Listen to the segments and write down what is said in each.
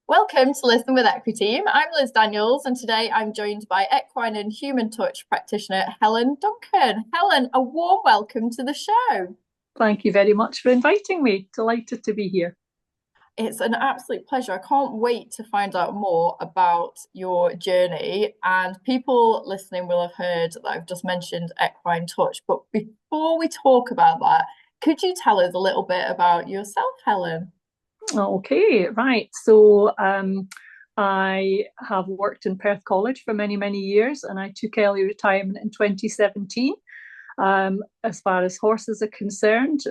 Welcome to Listen with Equity. I'm Liz Daniels, and today I'm joined by equine and human touch practitioner Helen Duncan. Helen, a warm welcome to the show. Thank you very much for inviting me. Delighted to be here. It's an absolute pleasure. I can't wait to find out more about your journey. And people listening will have heard that I've just mentioned equine touch. But before we talk about that, could you tell us a little bit about yourself, Helen? Okay, right. So I have worked in Perth College for many, many years, and I took early retirement in 2017. As far as horses are concerned,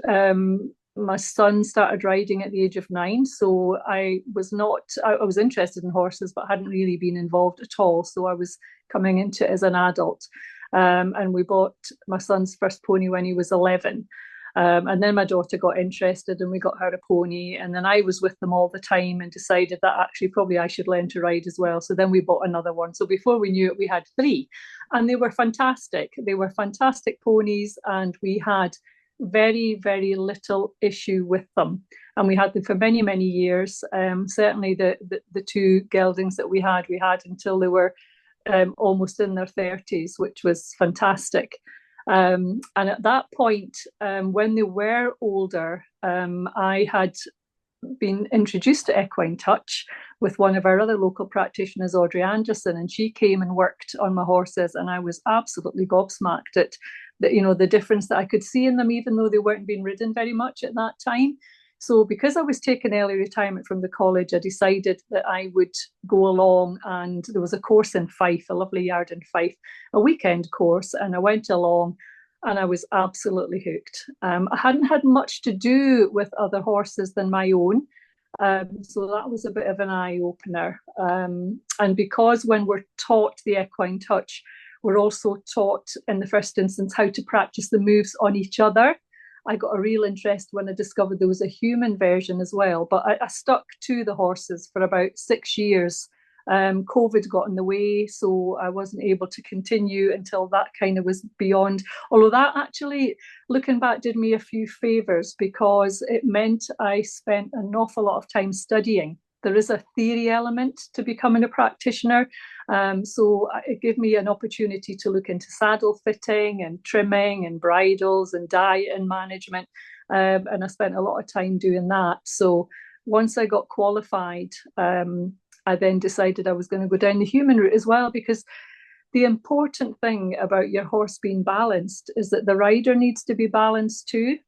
my son started riding at the age of 9, so I was interested in horses, but hadn't really been involved at all. So I was coming into it as an adult. And we bought my son's first pony when he was 11. And then my daughter got interested and we got her a pony. And then I was with them all the time and decided that actually probably I should learn to ride as well. So then we bought another one. So before we knew it, we had three. And they were fantastic. They were fantastic ponies. And we had very, very little issue with them. And we had them for many, many years. Certainly the two geldings that we had until they were almost in their 30s, which was fantastic. And at that point, when they were older, I had been introduced to equine touch with one of our other local practitioners, Audrey Anderson, and she came and worked on my horses, and I was absolutely gobsmacked at the difference that I could see in them, even though they weren't being ridden very much at that time. So because I was taking early retirement from the college, I decided that I would go along, and there was a course in Fife, a lovely yard in Fife, a weekend course, and I went along and I was absolutely hooked. I hadn't had much to do with other horses than my own. So that was a bit of an eye opener. And because when we're taught the equine touch, we're also taught in the first instance how to practice the moves on each other. I got a real interest when I discovered there was a human version as well. But I stuck to the horses for about 6 years. COVID got in the way, so I wasn't able to continue until that kind of was beyond. Although that actually, looking back, did me a few favors because it meant I spent an awful lot of time studying. There is a theory element to becoming a practitioner. So it gave me an opportunity to look into saddle fitting and trimming and bridles and diet and management. And I spent a lot of time doing that. So once I got qualified, I then decided I was going to go down the human route as well, because the important thing about your horse being balanced is that the rider needs to be balanced too,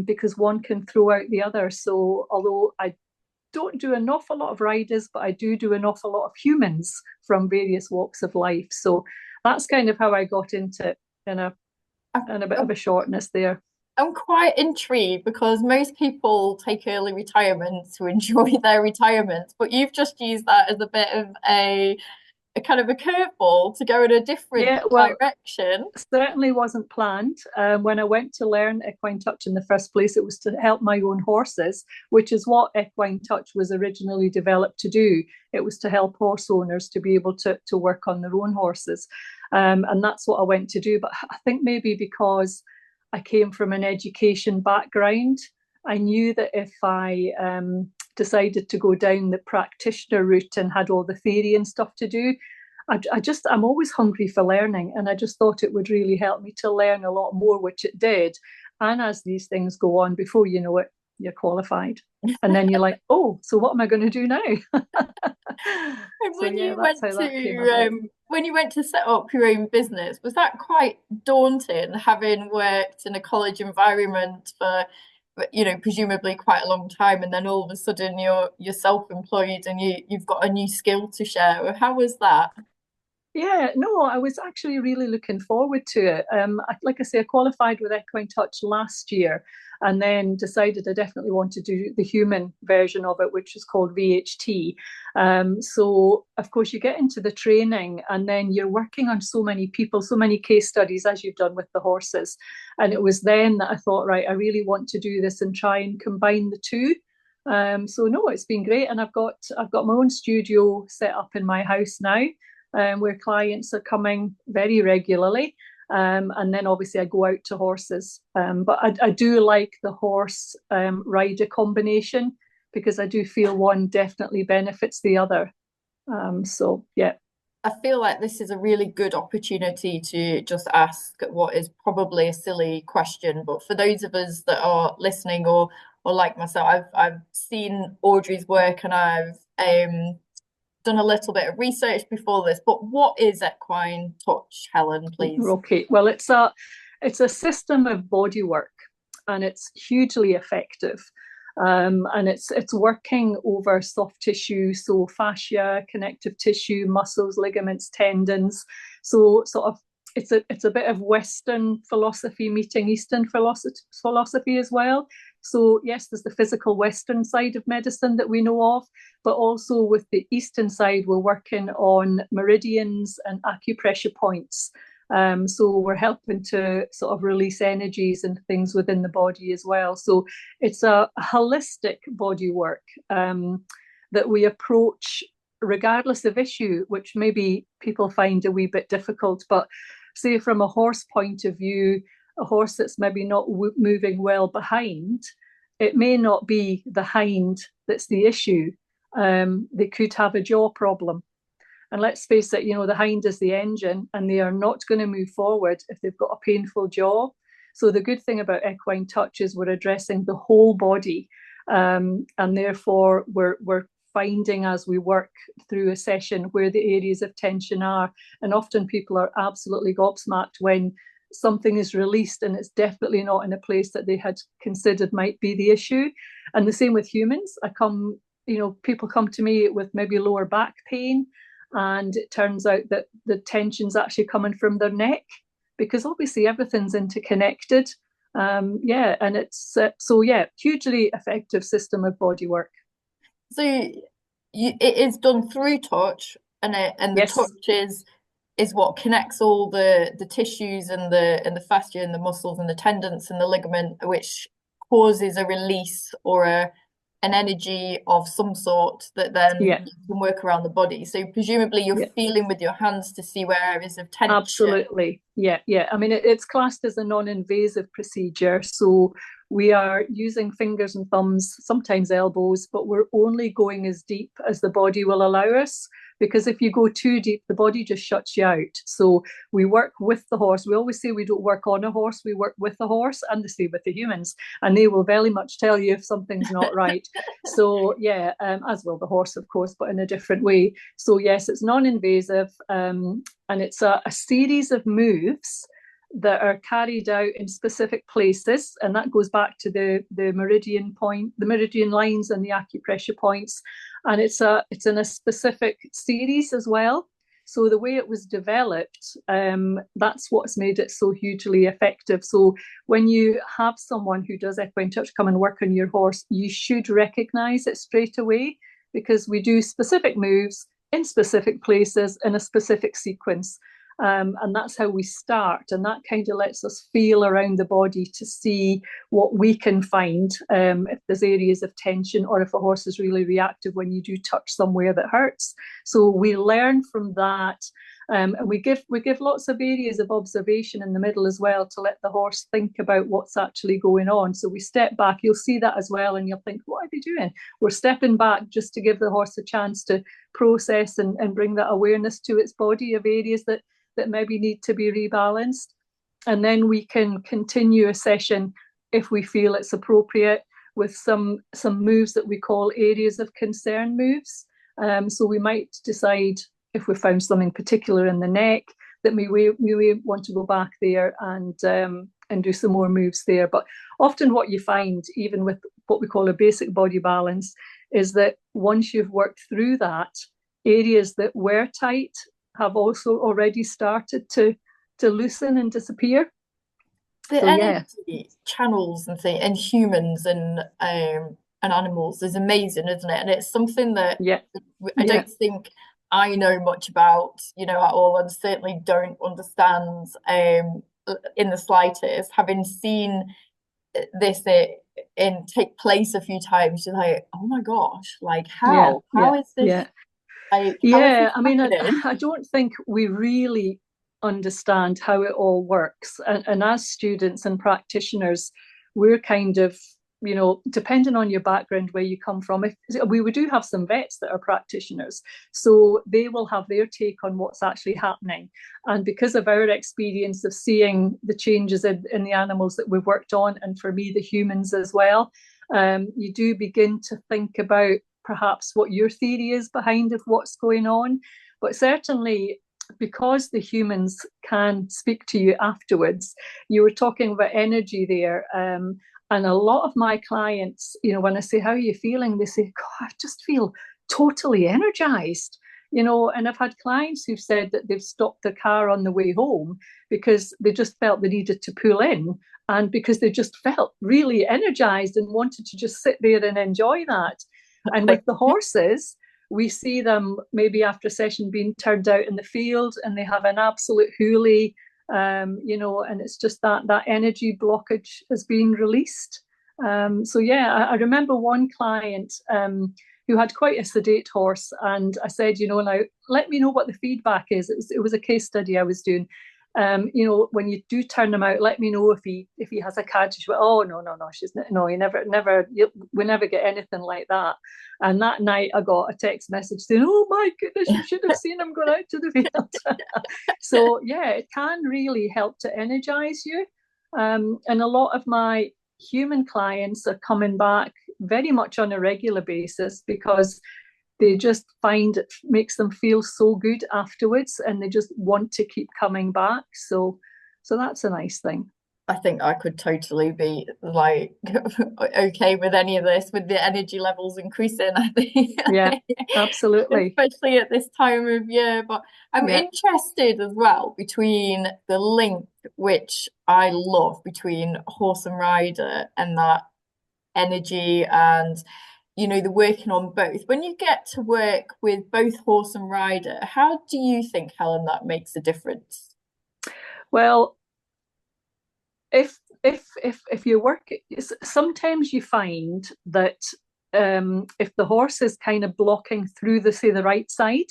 because one can throw out the other. So although I don't do an awful lot of riders, but I do an awful lot of humans from various walks of life. So that's kind of how I got into it in a bit of a shortness there. I'm quite intrigued because most people take early retirement to enjoy their retirement, but you've just used that as a bit of a kind of a curveball to go in a different Yeah, well, direction. certainly wasn't planned. When I went to learn equine touch in the first place, it was to help my own horses, which is what equine touch was originally developed to do. It was to help horse owners to be able to work on their own horses. And that's what I went to do. But I think maybe because I came from an education background, I knew that if I decided to go down the practitioner route and had all the theory and stuff to do, I'm always hungry for learning, and I just thought it would really help me to learn a lot more, which it did. And as these things go on, before you know it, you're qualified, and then you're like, oh, so what am I going to do now? And So yeah, that's how that came about. when you went to set up your own business, was that quite daunting, having worked in a college environment for, presumably quite a long time, and then all of a sudden you're self-employed and you've got a new skill to share? How was that? Yeah, no, I was actually really looking forward to it. Like I say, I qualified with Equine Touch last year and then decided I definitely want to do the human version of it, which is called VHT. So, of course, you get into the training and then you're working on so many people, so many case studies as you've done with the horses. And it was then that I thought, right, I really want to do this and try and combine the two. So no, it's been great, and I've got my own studio set up in my house now, where clients are coming very regularly. And then obviously I go out to horses. But I do like the horse rider combination because I do feel one definitely benefits the other. So yeah. I feel like this is a really good opportunity to just ask what is probably a silly question, but for those of us that are listening or like myself, I've seen Audrey's work and I've done a little bit of research before this. But what is equine touch, Helen, please? Okay. Well, it's a system of body work, and it's hugely effective. And it's working over soft tissue, so fascia, connective tissue, muscles, ligaments, tendons. So sort of it's a bit of Western philosophy meeting Eastern philosophy as well. So yes, there's the physical Western side of medicine that we know of, but also with the Eastern side, we're working on meridians and acupressure points. So we're helping to sort of release energies and things within the body as well. So it's a holistic body work that we approach regardless of issue, which maybe people find a wee bit difficult. But say from a horse point of view, a horse that's maybe not moving well behind, it may not be the hind that's the issue. They could have a jaw problem. And let's face it, the hind is the engine, and they are not going to move forward if they've got a painful jaw. So the good thing about equine touch is we're addressing the whole body, and therefore we're finding as we work through a session where the areas of tension are. And often people are absolutely gobsmacked when something is released and it's definitely not in a place that they had considered might be the issue. And the same with humans. People come to me with maybe lower back pain, and it turns out that the tension's actually coming from their neck, because obviously everything's interconnected. And it's hugely effective system of body work. So it is done through touch, and the Yes. touch is what connects all the tissues and the fascia and the muscles and the tendons and the ligament, which causes a release or an energy of some sort that then Yeah. you can work around the body. So presumably you're Yeah. feeling with your hands to see where areas of tension. Absolutely. Yeah, yeah. I mean, it's classed as a non-invasive procedure. So we are using fingers and thumbs, sometimes elbows, but we're only going as deep as the body will allow us. Because if you go too deep, the body just shuts you out. So we work with the horse. We always say we don't work on a horse, we work with the horse, and the same with the humans. And they will very much tell you if something's not right. So yeah, as will the horse, of course, but in a different way. So yes, it's non-invasive. And it's a series of moves that are carried out in specific places, and that goes back to the meridian point, the meridian lines, and the acupressure points. And it's in a specific series as well. So the way it was developed, that's what's made it so hugely effective. So when you have someone who does equine touch come and work on your horse, you should recognize it straight away, because we do specific moves in specific places in a specific sequence. And that's how we start. And that kind of lets us feel around the body to see what we can find, if there's areas of tension, or if a horse is really reactive when you do touch somewhere that hurts. So we learn from that. And we give lots of areas of observation in the middle as well, to let the horse think about what's actually going on. So we step back. You'll see that as well, and you'll think, what are they doing? We're stepping back just to give the horse a chance to process and bring that awareness to its body of areas that maybe need to be rebalanced. And then we can continue a session if we feel it's appropriate, with some moves that we call areas of concern moves. So we might decide, if we found something particular in the neck, that we want to go back there and do some more moves there. But often what you find, even with what we call a basic body balance, is that once you've worked through that, areas that were tight have also already started to loosen and disappear. The So yeah, energy channels and humans and animals is amazing, isn't it? And it's something that yeah, I yeah, don't think I know much about, at all, and certainly don't understand in the slightest. Having seen this take place a few times, you're like, oh my gosh, like yeah, how? yeah, Is this yeah. how is this Yeah, I mean, happening? I don't think we really understand how it all works. And as students and practitioners, we're kind of depending on your background, where you come from, if we do have some vets that are practitioners, so they will have their take on what's actually happening. And because of our experience of seeing the changes in the animals that we've worked on, and for me, the humans as well, you do begin to think about perhaps what your theory is behind of what's going on. But certainly, because the humans can speak to you afterwards, you were talking about energy there. And a lot of my clients, when I say, how are you feeling? They say, God, I just feel totally energized. And I've had clients who've said that they've stopped their car on the way home because they just felt they needed to pull in, and because they just felt really energized and wanted to just sit there and enjoy that. And with the horses, we see them maybe after a session being turned out in the field, and they have an absolute hoolie, and it's just that energy blockage has been released. So yeah, I remember one client who had quite a sedate horse, and I said, now let me know what the feedback is. It was a case study I was doing. When you do turn them out, let me know if he has a catch. She went, oh no, no, you never, we never get anything like that. And that night I got a text message saying, oh my goodness, you should have seen him going out to the field. So yeah, it can really help to energize you. And a lot of my human clients are coming back very much on a regular basis because they just find it makes them feel so good afterwards, and they just want to keep coming back. So that's a nice thing. I think I could totally be like okay with any of this, with the energy levels increasing. I think, Yeah, absolutely. especially at this time of year. But I'm Yeah, interested as well between the link, which I love, between horse and rider and that energy and the working on both. When you get to work with both horse and rider, how do you think, Helen, that makes a difference? well, if you work, sometimes you find that if the horse is kind of blocking through the right side,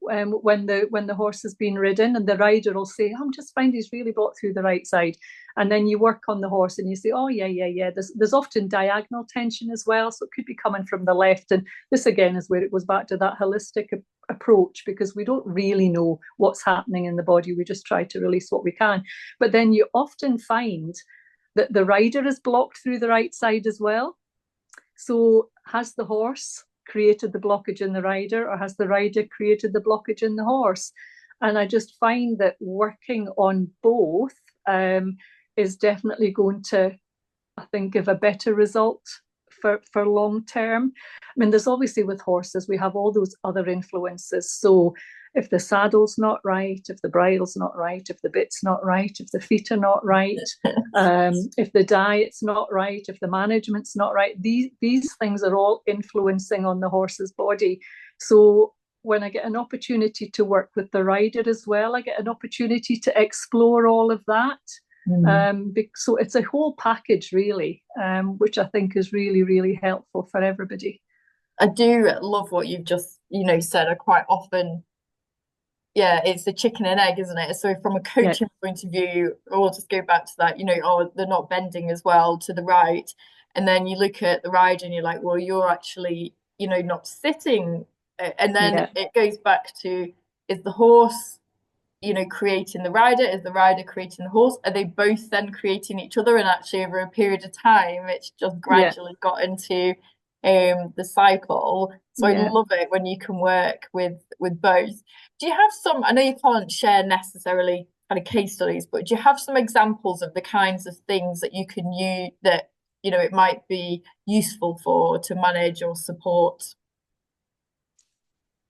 when the horse has been ridden, and the rider will say, I'm just finding he's really blocked through the right side. And then you work on the horse and you say, oh yeah. There's often diagonal tension as well, so it could be coming from the left. And this again is where it goes back to that holistic approach, because we don't really know what's happening in the body. We just try to release what we can. But then you often find that the rider is blocked through the right side as well. So has the horse created the blockage in the rider, or has the rider created the blockage in the horse? And I just find that working on both is definitely going to, I think, give a better result for long term. I mean, there's obviously, with horses, we have all those other influences. So if the saddle's not right, if the bridle's not right, if the bit's not right, if the feet are not right, if the diet's not right, if the management's not right, these things are all influencing on the horse's body. So when I get an opportunity to work with the rider as well, I get an opportunity to explore all of that. So it's a whole package, really, which I think is really, really helpful for everybody. I do love what you've just, said. I quite often, yeah, it's the chicken and egg, isn't it? So from a Yeah, coaching point of view, or just go back to that, oh, they're not bending as well to the right. And then you look at the rider and you're like, well, you're actually, not sitting. And then yeah, it goes back to, is the horse, creating the rider? Is the rider creating the horse? Are they both then creating each other? And actually, over a period of time, it's just yeah, gradually got into the cycle. So I yeah. love it when you can work with both. Do you have some? I know you can't share necessarily kind of case studies, but do you have some examples of the kinds of things that you can use that it might be useful for to manage or support?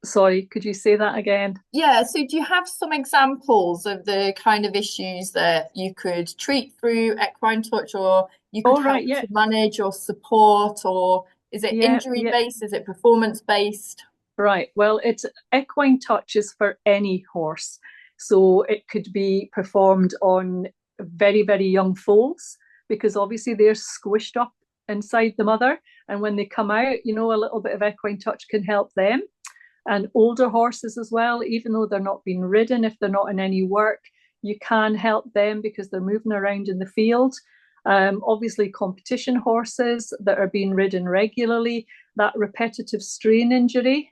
Sorry, could you say that again? Yeah, so do you have some examples of the kind of issues that you could treat through equine touch, or you could Oh, right, help yeah, to manage or support, or is it yeah, injury yeah. based? Is it performance based? Right. Well, it's equine touch is for any horse. So it could be performed on very, very young foals, because obviously they're squished up inside the mother. And when they come out, a little bit of equine touch can help them. And older horses as well, even though they're not being ridden, if they're not in any work, you can help them because they're moving around in the field. Obviously, competition horses that are being ridden regularly, that repetitive strain injury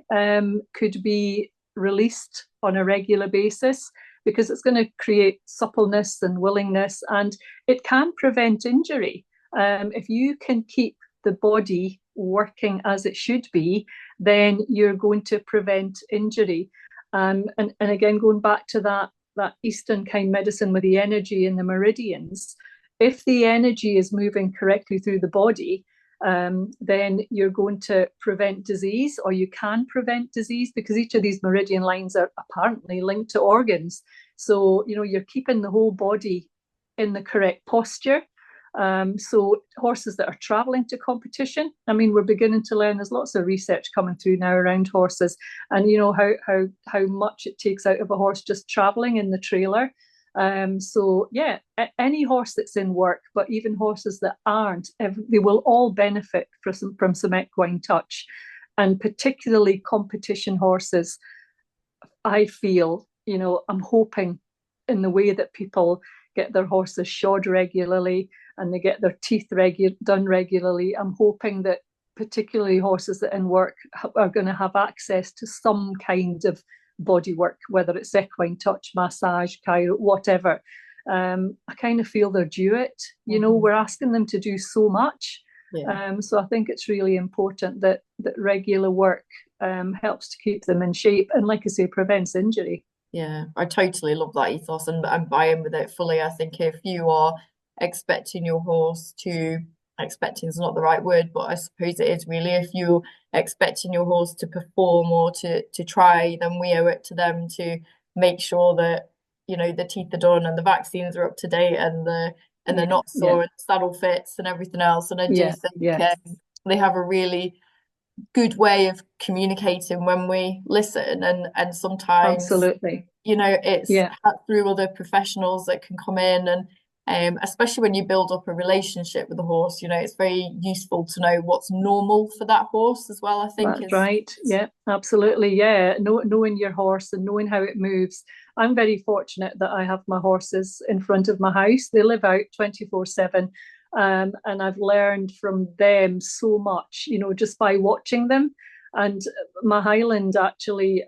could be released on a regular basis because it's going to create suppleness and willingness, and it can prevent injury. If you can keep the body working as it should be, then you're going to prevent injury. And again, going back to that Eastern kind medicine with the energy in the meridians, if the energy is moving correctly through the body, then you're going to prevent disease, or you can prevent disease, because each of these meridian lines are apparently linked to organs. So, you're keeping the whole body in the correct posture. So horses that are traveling to competition, I mean, we're beginning to learn, there's lots of research coming through now around horses, and how much it takes out of a horse just traveling in the trailer. So yeah, any horse that's in work, but even horses that aren't, they will all benefit from some equine touch, and particularly competition horses. I feel, I'm hoping, in the way that people get their horses shod regularly and they get their teeth done regularly, I'm hoping that particularly horses that in work are going to have access to some kind of body work, whether it's equine touch, massage, chiro, whatever. I kind of feel they're due it. We're asking them to do so much. Yeah. So I think it's really important that regular work helps to keep them in shape, and like I say, prevents injury. Yeah, I totally love that ethos and buy in with it fully. I think if you are expecting your horse to, expecting is not the right word, but I suppose it is really, if you're expecting your horse to perform or to try, then we owe it to them to make sure that, the teeth are done and the vaccines are up to date and they're not sore and the saddle fits and everything else. And I do think they have a really good way of communicating when we listen, and sometimes absolutely, it's through other professionals that can come in, and especially when you build up a relationship with the horse, it's very useful to know what's normal for that horse as well, I think. That's right. Yeah, absolutely. Yeah, knowing your horse and knowing how it moves. I'm very fortunate that I have my horses in front of my house. They live out 24/7. And I've learned from them so much, just by watching them. And my Highland actually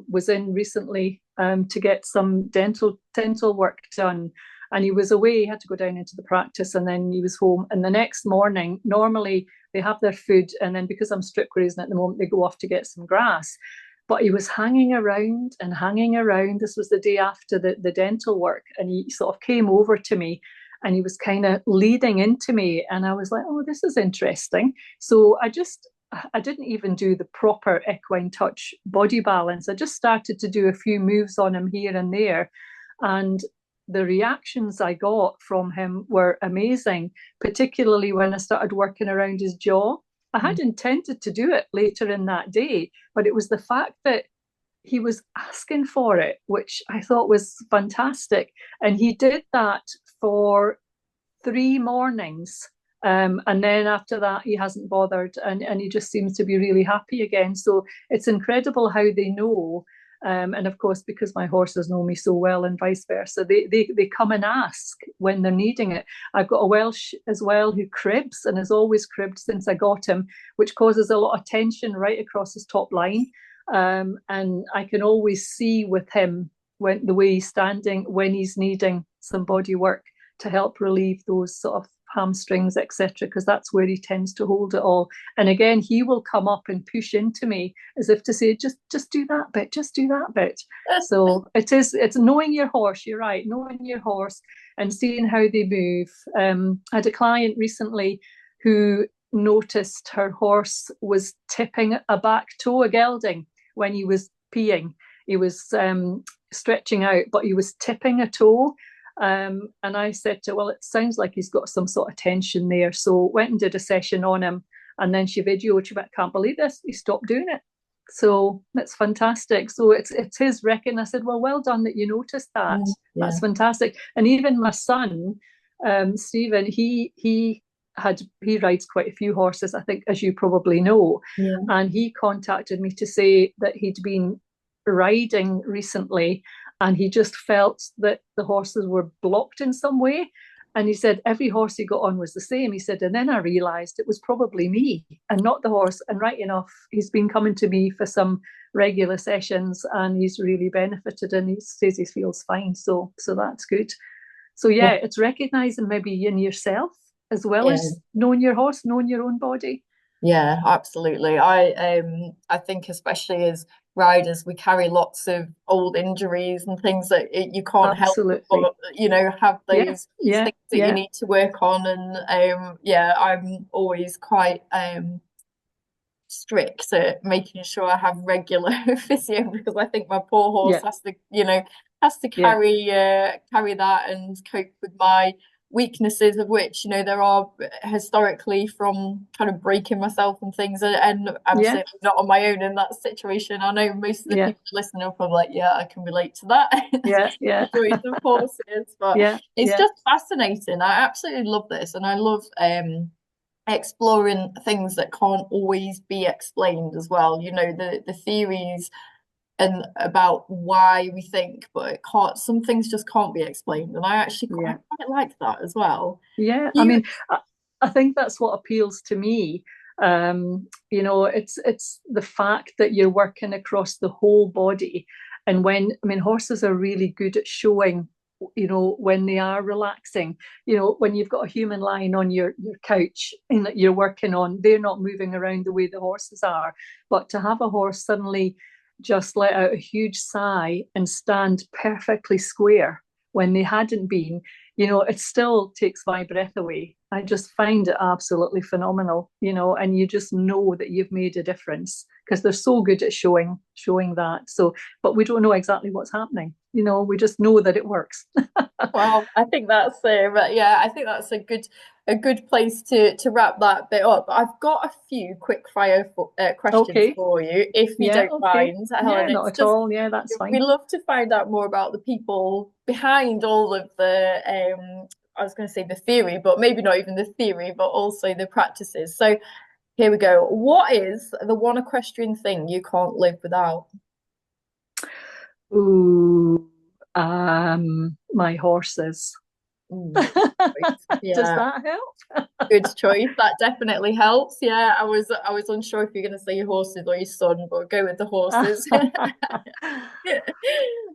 was in recently to get some dental work done. And he was away, he had to go down into the practice, and then he was home. And the next morning, normally they have their food, and then because I'm strip grazing at the moment, they go off to get some grass. But he was hanging around and hanging around. This was the day after the dental work, and he sort of came over to me, and he was kind of leading into me, and I was like, oh, this is interesting. So I didn't even do the proper equine touch body balance. I just started to do a few moves on him here and there, and the reactions I got from him were amazing, particularly when I started working around his jaw. I had intended to do it later in that day, but it was the fact that he was asking for it, which I thought was fantastic. And he did that for 3 mornings. And then after that, he hasn't bothered, and he just seems to be really happy again. So it's incredible how they know. And of course, because my horses know me so well, and vice versa, they come and ask when they're needing it. I've got a Welsh as well who cribs and has always cribbed since I got him, which causes a lot of tension right across his top line. And I can always see with him the way he's standing when he's needing some body work to help relieve those sort of hamstrings, etc., because that's where he tends to hold it all. And again, he will come up and push into me as if to say, just do that bit, just do that bit. So it's knowing your horse. You're right, knowing your horse and seeing how they move. I had a client recently who noticed her horse was tipping a back toe, a gelding, when he was peeing. He was stretching out, but he was tipping a toe. And I said to her, well, it sounds like he's got some sort of tension there. So went and did a session on him. And then she videoed, she went, can't believe this. He stopped doing it. So that's fantastic. So it's his reckon. I said, well done that you noticed that. That's fantastic. And even my son, Stephen, he rides quite a few horses, I think, as you probably know. Yeah. And he contacted me to say that he'd been riding recently, and he just felt that the horses were blocked in some way. And he said, every horse he got on was the same. He said, and then I realized it was probably me and not the horse. And right enough, he's been coming to me for some regular sessions and he's really benefited and he says he feels fine. So that's good. So yeah, it's recognizing maybe in yourself as well Yeah. as knowing your horse, knowing your own body. Yeah, absolutely. I think especially as riders, we carry lots of old injuries and things that you can't help Absolutely. but have Yeah, those yeah, things that you yeah, need to work on. And yeah, I'm always quite strict at making sure I have regular physio because I think my poor horse yeah, has to, has to yeah, carry that and cope with my weaknesses, of which, there are historically from kind of breaking myself and things, and I'm yeah, certainly not on my own in that situation. I know most of the yeah, people listening are probably like, yeah, I can relate to that. yeah, yeah, The joys of horses, but yeah, it's yeah, just fascinating. I absolutely love this, and I love exploring things that can't always be explained as well. The theories and about why we think, but it can't. Some things just can't be explained, and I yeah. quite like that as well. Yeah, I You, mean, I think that's what appeals to me. It's the fact that you're working across the whole body, and horses are really good at showing, when they are relaxing. When you've got a human lying on your couch and that you're working on, they're not moving around the way the horses are. But to have a horse suddenly just let out a huge sigh and stand perfectly square when they hadn't been, it still takes my breath away. I just find it absolutely phenomenal, and you just know that you've made a difference because they're so good at showing that. So, but we don't know exactly what's happening. We just know that it works. well, I think that's yeah, I think that's a good place to wrap that bit up. I've got a few quick fire questions Okay. for you, if you Yeah, don't okay. mind, Yeah, Helen. not It's at just all. Yeah, that's we fine. love to find out more about the people behind all of the I was going to say the theory, but maybe not even the theory, but also the practices. So here we go. What is the one equestrian thing you can't live without? Ooh, my horses. Mm, Does yeah, that help? good choice. That definitely helps. Yeah, I was unsure if you're going to say your horses or your son, but go with the horses.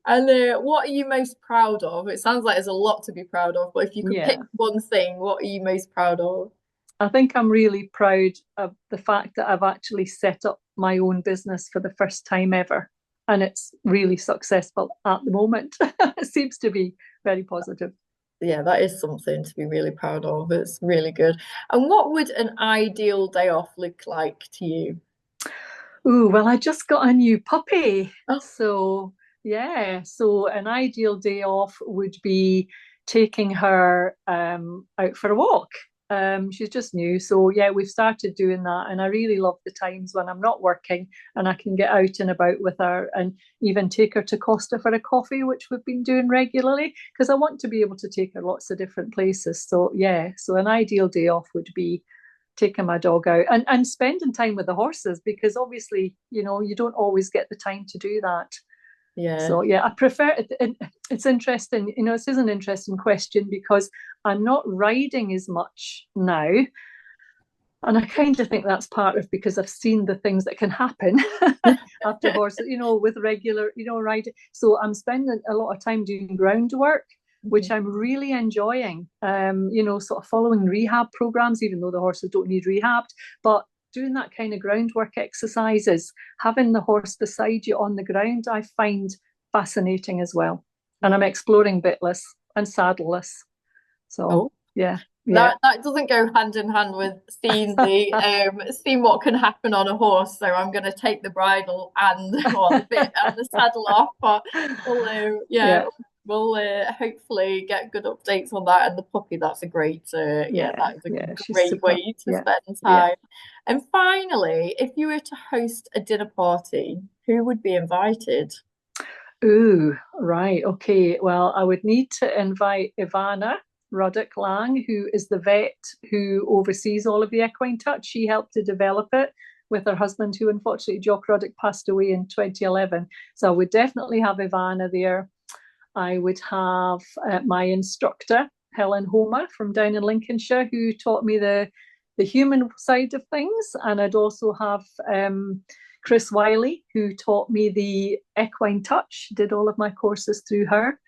And what are you most proud of? It sounds like there's a lot to be proud of, but if you could pick Yeah. one thing, what are you most proud of? I think I'm really proud of the fact that I've actually set up my own business for the first time ever. And it's really successful at the moment. It seems to be very positive. Yeah, that is something to be really proud of. It's really good. And what would an ideal day off look like to you? Ooh, well, I just got a new puppy. Oh, So, yeah. So, an ideal day off would be taking her out for a walk. She's just new. So, yeah, we've started doing that. And I really love the times when I'm not working and I can get out and about with her and even take her to Costa for a coffee, which we've been doing regularly because I want to be able to take her lots of different places. So, yeah. So, an ideal day off would be taking my dog out and spending time with the horses because obviously you don't always get the time to do that. yeah. So yeah, I prefer it. It's interesting, this is an interesting question because I'm not riding as much now, and I kind of think that's part of because I've seen the things that can happen after horses, with regular, riding. So I'm spending a lot of time doing groundwork, which Mhm. I'm really enjoying. Sort of following rehab programs, even though the horses don't need rehabbed, but doing that kind of groundwork exercises, having the horse beside you on the ground, I find fascinating as well. And I'm Yeah. exploring bitless and saddleless. So Oh, yeah, yeah. that doesn't go hand in hand with seeing what can happen on a horse. So I'm going to take the bridle and well the bit and the saddle off. But we'll yeah, Yeah, we'll hopefully get good updates on that. And the puppy, that's a great yeah, yeah, that is a yeah. She's great super. way to Yeah, spend yeah. time. And finally, if you were to host a dinner party, who would be invited? Ooh, right. Okay. Well, I would need to invite Ivana Ruddock Lang, who is the vet who oversees all of the equine touch. She helped to develop it with her husband, who unfortunately Jock Ruddock passed away in 2011. So I would definitely have Ivana there. I would have my instructor, Helen Homer from down in Lincolnshire, who taught me the human side of things. And I'd also have Chris Wiley, who taught me the equine touch, did all of my courses through her.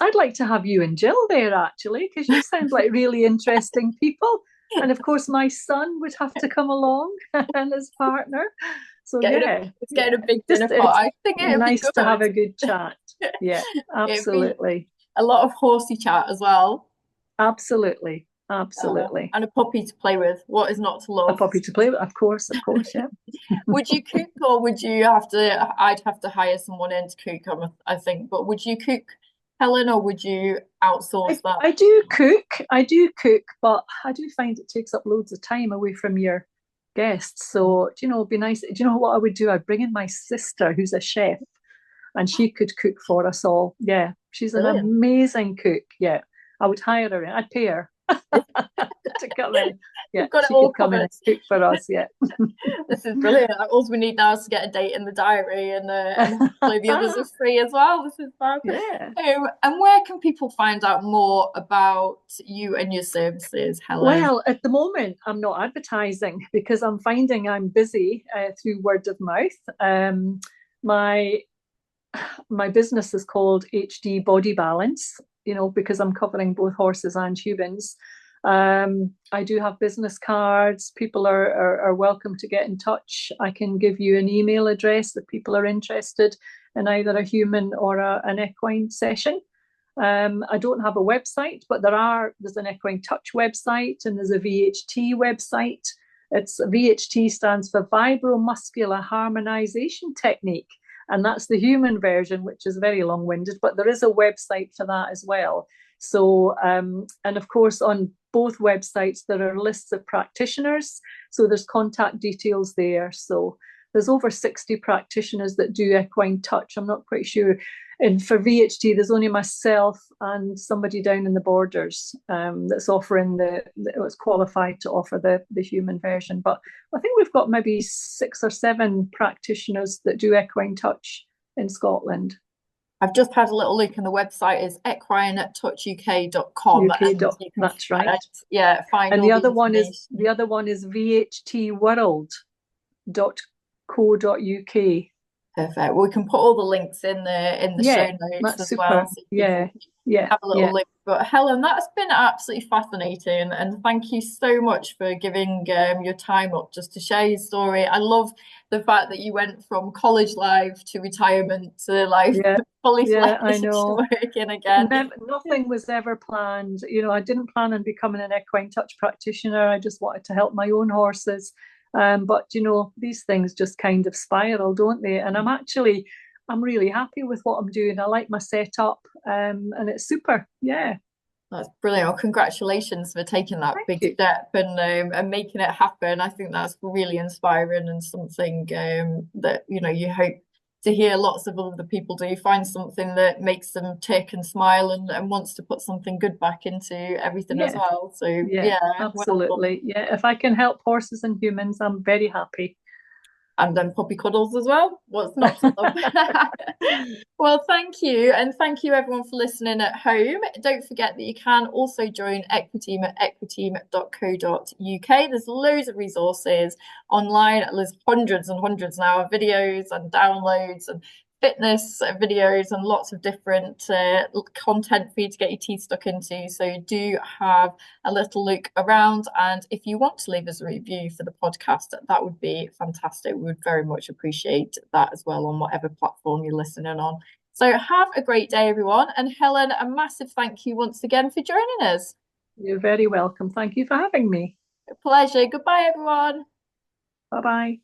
I'd like to have you and Jill there, actually, because you sound like really interesting people. And of course, my son would have to come along and his partner. So It's getting a big dinner just pot. it's I think it'd be nice good. to have a good chat. Yeah, It'd be absolutely, a lot of horsey chat as well. absolutely, absolutely. And a puppy to play with. What is not to A love? puppy to play with, of course, yeah. Would you cook or would you have to? I'd have to hire someone in to cook, I think. But would you cook, Helen, or would you outsource that? I do cook, but I do find it takes up loads of time away from your guests. So, it'd be nice. Do you know what I would do? I'd bring in my sister, who's a chef, and she could cook for us all. Yeah, she's an Brilliant. amazing cook. Yeah, I would hire her in. I'd pay her to come in. Yeah, We've got it she all could come in covered. and cook for us. Yeah. This is brilliant. All we need now is to get a date in the diary, and hopefully the others are free as well. This is fab. Yeah. And where can people find out more about you and your services, Helen? Well, at the moment, I'm not advertising because I'm finding I'm busy through word of mouth. My my business is called HD Body Balance, because I'm covering both horses and humans. I do have business cards. People are welcome to get in touch. I can give you an email address if people are interested in either a human or an equine session. I don't have a website, but there's an Equine Touch website and there's a VHT website. It's VHT stands for Vibromuscular Harmonization Technique, and that's the human version, which is very long-winded, but there is a website for that as well. So, and of course, on both websites, there are lists of practitioners. So there's contact details there. So there's over 60 practitioners that do equine touch. I'm not quite sure. And for VHT, there's only myself and somebody down in the borders that's offering that's qualified to offer the human version. But I think we've got maybe 6 or 7 practitioners that do equine touch in Scotland. I've just had a little look, and the website is equinetouchuk.com, UK. and you can That's right. find And all the the other one information. is vhtworld.co.uk. Perfect. Well, we can put all the links in the show Yeah, notes that's as well, super. so Yeah, people yeah, have a little yeah. look. But Helen, that's been absolutely fascinating, and thank you so much for giving your time up just to share your story. I love the fact that you went from college life to retirement to life Yeah, fully yeah, I fledged know. working again. Nothing was ever planned. I didn't plan on becoming an equine touch practitioner. I just wanted to help my own horses. But these things just kind of spiral, don't they? And I'm really happy with what I'm doing. I like my setup, and it's super. Yeah. That's brilliant. Well, congratulations for taking that Thank big you. step and making it happen. I think that's really inspiring and something that you hope to hear lots of other people do. Find something that makes them tick and smile and wants to put something good back into everything as Yeah. well. So Yeah, yeah, well done. absolutely. Yeah, if I can help horses and humans, I'm very happy. And then puppy cuddles as well. What's not to love? Well, thank you. And thank you everyone for listening at home. Don't forget that you can also join Equiteam at equiteam.co.uk. There's loads of resources online. There's hundreds and hundreds now of videos and downloads and fitness videos and lots of different content for you to get your teeth stuck into. So do have a little look around. And if you want to leave us a review for the podcast, that would be fantastic. We would very much appreciate that as well on whatever platform you're listening on. So have a great day, everyone. And Helen, a massive thank you once again for joining us. You're very welcome. Thank you for having me. A pleasure. Goodbye, everyone. Bye bye.